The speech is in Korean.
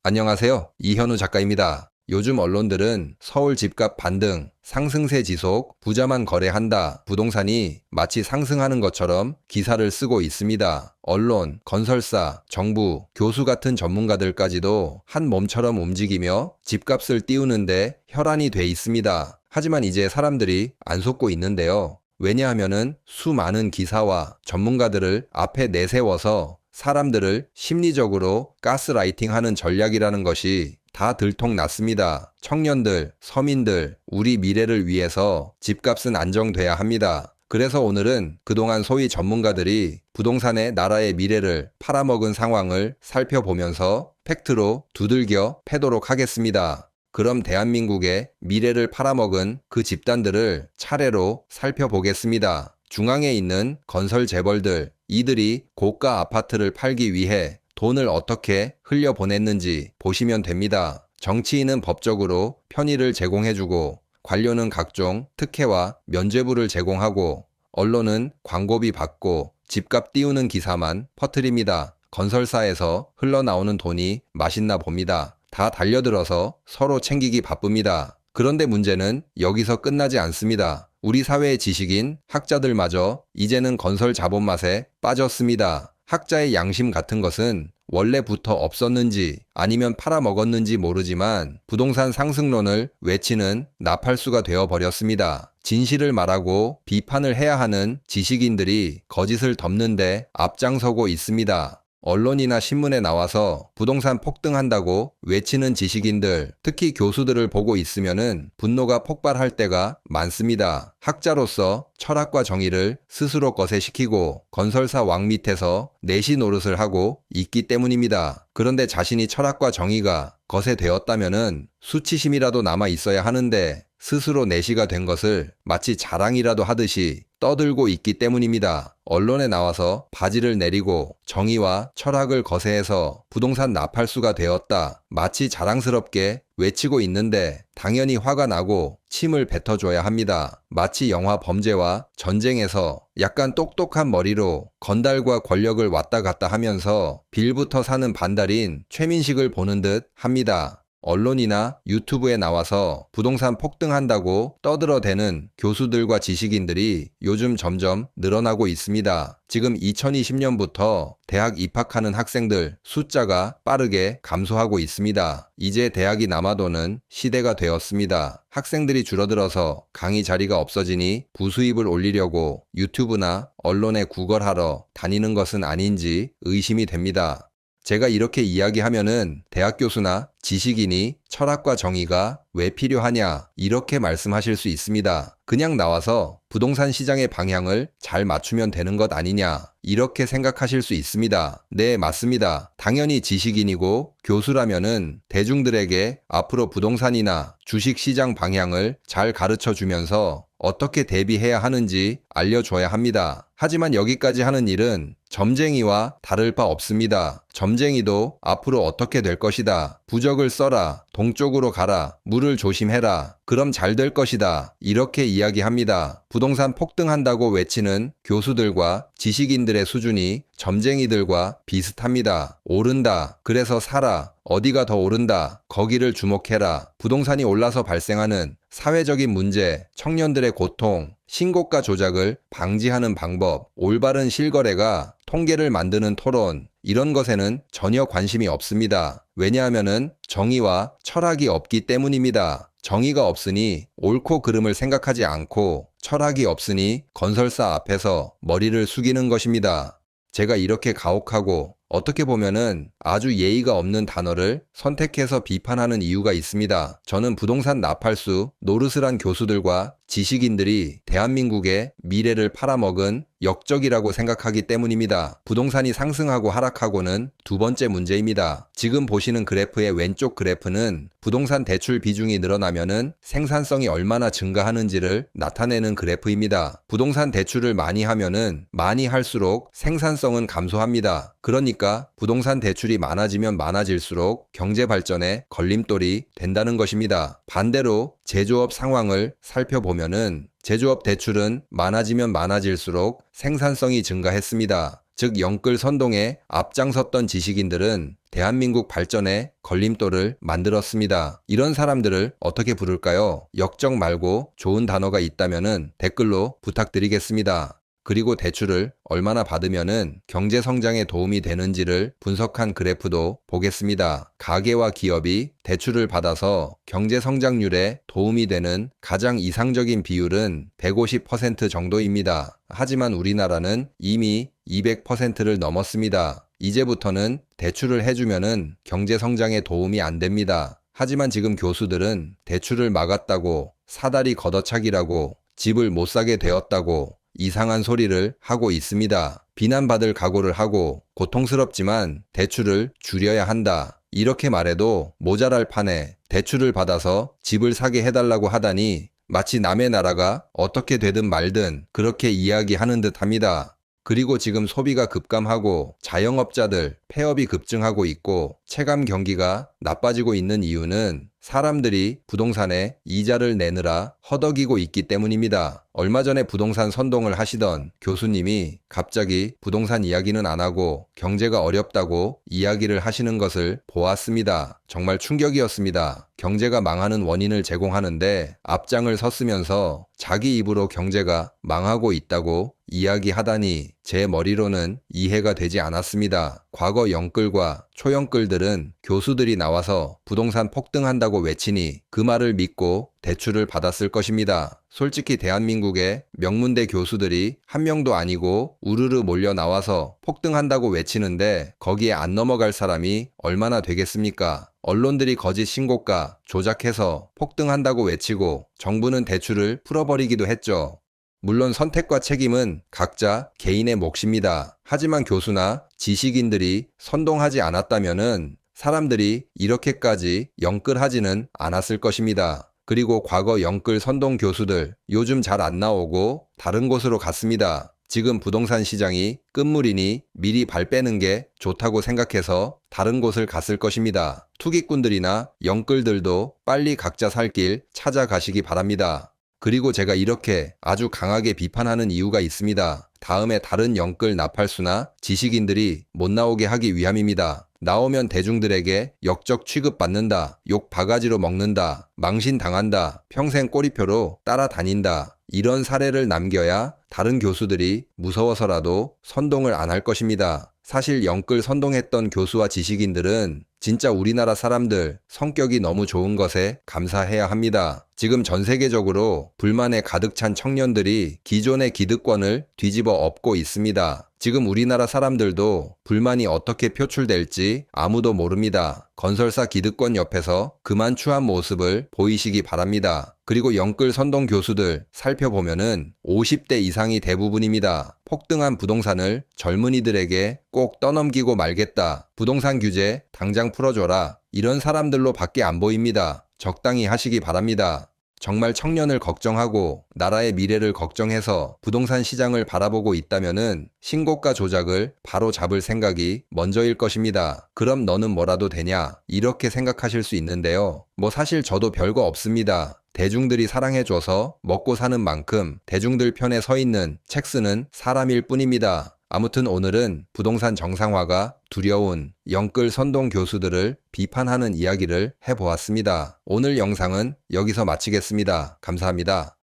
안녕하세요. 이현우 작가입니다. 요즘 언론들은 서울 집값 반등, 상승세 지속, 부자만 거래한다, 부동산이 마치 상승하는 것처럼 기사를 쓰고 있습니다. 언론, 건설사, 정부, 교수 같은 전문가들까지도 한 몸처럼 움직이며 집값을 띄우는데 혈안이 돼 있습니다. 하지만 이제 사람들이 안 속고 있는데요. 왜냐하면은 수많은 기사와 전문가들을 앞에 내세워서 사람들을 심리적으로 가스라이팅하는 전략이라는 것이 다 들통났습니다. 청년들, 서민들, 우리 미래를 위해서 집값은 안정돼야 합니다. 그래서 오늘은 그동안 소위 전문가들이 부동산의 나라의 미래를 팔아먹은 상황을 살펴보면서 팩트로 두들겨 패도록 하겠습니다. 그럼 대한민국의 미래를 팔아먹은 그 집단들을 차례로 살펴보겠습니다. 중앙에 있는 건설 재벌들, 이들이 고가 아파트를 팔기 위해 돈을 어떻게 흘려보냈는지 보시면 됩니다. 정치인은 법적으로 편의를 제공해주고, 관료는 각종 특혜와 면죄부를 제공하고, 언론은 광고비 받고 집값 띄우는 기사만 퍼뜨립니다. 건설사에서 흘러나오는 돈이 맛있나 봅니다. 다 달려들어서 서로 챙기기 바쁩니다. 그런데 문제는 여기서 끝나지 않습니다. 우리 사회의 지식인 학자들마저 이제는 건설 자본맛에 빠졌습니다. 학자의 양심 같은 것은 원래부터 없었는지 아니면 팔아먹었는지 모르지만 부동산 상승론을 외치는 나팔수가 되어버렸습니다. 진실을 말하고 비판을 해야 하는 지식인들이 거짓을 덮는데 앞장서고 있습니다. 언론이나 신문에 나와서 부동산 폭등한다고 외치는 지식인들, 특히 교수들을 보고 있으면은 분노가 폭발할 때가 많습니다. 학자로서 철학과 정의를 스스로 거세시키고 건설사 왕 밑에서 내시 노릇을 하고 있기 때문입니다. 그런데 자신이 철학과 정의가 거세되었다면은 수치심이라도 남아 있어야 하는데 스스로 내시가 된 것을 마치 자랑이라도 하듯이 떠들고 있기 때문입니다. 언론에 나와서 바지를 내리고 정의와 철학을 거세해서 부동산 나팔수가 되었다, 마치 자랑스럽게 외치고 있는데 당연히 화가 나고 침을 뱉어줘야 합니다. 마치 영화 범죄와 전쟁에서 약간 똑똑한 머리로 건달과 권력을 왔다 갔다 하면서 빌부터 사는 반달인 최민식을 보는 듯 합니다. 언론이나 유튜브에 나와서 부동산 폭등한다고 떠들어대는 교수들과 지식인들이 요즘 점점 늘어나고 있습니다. 지금 2020년부터 대학 입학하는 학생들 숫자가 빠르게 감소하고 있습니다. 이제 대학이 남아도는 시대가 되었습니다. 학생들이 줄어들어서 강의 자리가 없어지니 부수입을 올리려고 유튜브나 언론에 구걸하러 다니는 것은 아닌지 의심이 됩니다. 제가 이렇게 이야기하면은 대학 교수나 지식인이 철학과 정의가 왜 필요하냐 이렇게 말씀하실 수 있습니다. 그냥 나와서 부동산 시장의 방향을 잘 맞추면 되는 것 아니냐 이렇게 생각하실 수 있습니다. 네, 맞습니다. 당연히 지식인이고 교수라면은 대중들에게 앞으로 부동산이나 주식시장 방향을 잘 가르쳐 주면서 어떻게 대비해야 하는지 알려줘야 합니다. 하지만 여기까지 하는 일은 점쟁이와 다를 바 없습니다. 점쟁이도 앞으로 어떻게 될 것이다, 부적을 써라, 동쪽으로 가라, 물을 조심해라, 그럼 잘 될 것이다 이렇게 이야기합니다. 부동산 폭등한다고 외치는 교수들과 지식인들의 수준이 점쟁이들과 비슷합니다. 오른다, 그래서 사라, 어디가 더 오른다, 거기를 주목해라. 부동산이 올라서 발생하는 사회적인 문제, 청년들의 고통, 신고가 조작을 방지하는 방법, 올바른 실거래가 통계를 만드는 토론, 이런 것에는 전혀 관심이 없습니다. 왜냐하면은 정의와 철학이 없기 때문입니다. 정의가 없으니 옳고 그름을 생각하지 않고 철학이 없으니 건설사 앞에서 머리를 숙이는 것입니다. 제가 이렇게 가혹하고 어떻게 보면은 아주 예의가 없는 단어를 선택해서 비판하는 이유가 있습니다. 저는 부동산 나팔수 노릇을 한 교수들과 지식인들이 대한민국의 미래를 팔아먹은 역적이라고 생각하기 때문입니다. 부동산이 상승하고 하락하고는 두 번째 문제입니다. 지금 보시는 그래프의 왼쪽 그래프는 부동산 대출 비중이 늘어나면은 생산성이 얼마나 증가하는지를 나타내는 그래프입니다. 부동산 대출을 많이 하면은 많이 할수록 생산성은 감소합니다. 그러니까 부동산 대출이 많아지면 많아질수록 경제 발전에 걸림돌이 된다는 것입니다. 반대로 제조업 상황을 살펴보면은 제조업 대출은 많아지면 많아질수록 생산성이 증가했습니다. 즉 영끌 선동에 앞장섰던 지식인들은 대한민국 발전에 걸림돌을 만들었습니다. 이런 사람들을 어떻게 부를까요? 역적 말고 좋은 단어가 있다면 댓글로 부탁드리겠습니다. 그리고 대출을 얼마나 받으면은 경제 성장에 도움이 되는지를 분석한 그래프도 보겠습니다. 가계와 기업이 대출을 받아서 경제 성장률에 도움이 되는 가장 이상적인 비율은 150% 정도입니다. 하지만 우리나라는 이미 200%를 넘었습니다. 이제부터는 대출을 해주면은 경제 성장에 도움이 안 됩니다. 하지만 지금 교수들은 대출을 막았다고, 사다리 걷어차기라고, 집을 못 사게 되었다고 이상한 소리를 하고 있습니다. 비난받을 각오를 하고 고통스럽지만 대출을 줄여야 한다. 이렇게 말해도 모자랄 판에 대출을 받아서 집을 사게 해달라고 하다니 마치 남의 나라가 어떻게 되든 말든 그렇게 이야기하는 듯 합니다. 그리고 지금 소비가 급감하고 자영업자들 폐업이 급증하고 있고 체감 경기가 나빠지고 있는 이유는 사람들이 부동산에 이자를 내느라 허덕이고 있기 때문입니다. 얼마 전에 부동산 선동을 하시던 교수님이 갑자기 부동산 이야기는 안 하고 경제가 어렵다고 이야기를 하시는 것을 보았습니다. 정말 충격이었습니다. 경제가 망하는 원인을 제공하는데 앞장을 섰으면서 자기 입으로 경제가 망하고 있다고 이야기하다니 제 머리로는 이해가 되지 않았습니다. 과거 영끌과 초영끌들은 교수들이 나와서 부동산 폭등한다고 외치니 그 말을 믿고 대출을 받았을 것입니다. 솔직히 대한민국의 명문대 교수들이 한 명도 아니고 우르르 몰려 나와서 폭등한다고 외치는데 거기에 안 넘어갈 사람이 얼마나 되겠습니까? 언론들이 거짓 신고가 조작해서 폭등한다고 외치고 정부는 대출을 풀어버리기도 했죠. 물론 선택과 책임은 각자 개인의 몫입니다. 하지만 교수나 지식인들이 선동하지 않았다면은 사람들이 이렇게까지 영끌하지는 않았을 것입니다. 그리고 과거 영끌 선동 교수들 요즘 잘 안 나오고 다른 곳으로 갔습니다. 지금 부동산 시장이 끝물이니 미리 발 빼는 게 좋다고 생각해서 다른 곳을 갔을 것입니다. 투기꾼들이나 영끌들도 빨리 각자 살 길 찾아가시기 바랍니다. 그리고 제가 이렇게 아주 강하게 비판하는 이유가 있습니다. 다음에 다른 영끌 나팔수나 지식인들이 못 나오게 하기 위함입니다. 나오면 대중들에게 역적 취급받는다, 욕 바가지로 먹는다, 망신당한다, 평생 꼬리표로 따라다닌다. 이런 사례를 남겨야 다른 교수들이 무서워서라도 선동을 안 할 것입니다. 사실 영끌 선동했던 교수와 지식인들은 진짜 우리나라 사람들 성격이 너무 좋은 것에 감사해야 합니다. 지금 전 세계적으로 불만에 가득 찬 청년들이 기존의 기득권을 뒤집어 엎고 있습니다. 지금 우리나라 사람들도 불만이 어떻게 표출될지 아무도 모릅니다. 건설사 기득권 옆에서 그만 추한 모습을 보이시기 바랍니다. 그리고 영끌 선동 교수들 살펴보면은 50대 이상이 대부분입니다. 폭등한 부동산을 젊은이들에게 꼭 떠넘기고 말겠다. 부동산 규제 당장 풀어줘라. 이런 사람들로 밖에 안 보입니다. 적당히 하시기 바랍니다. 정말 청년을 걱정하고 나라의 미래를 걱정해서 부동산 시장을 바라보고 있다면은 신고가 조작을 바로 잡을 생각이 먼저일 것입니다. 그럼 너는 뭐라도 되냐? 이렇게 생각하실 수 있는데요. 뭐 사실 저도 별거 없습니다. 대중들이 사랑해줘서 먹고 사는 만큼 대중들 편에 서 있는 책 쓰는 사람일 뿐입니다. 아무튼 오늘은 부동산 정상화가 두려운 영끌 선동 교수들을 비판하는 이야기를 해보았습니다. 오늘 영상은 여기서 마치겠습니다. 감사합니다.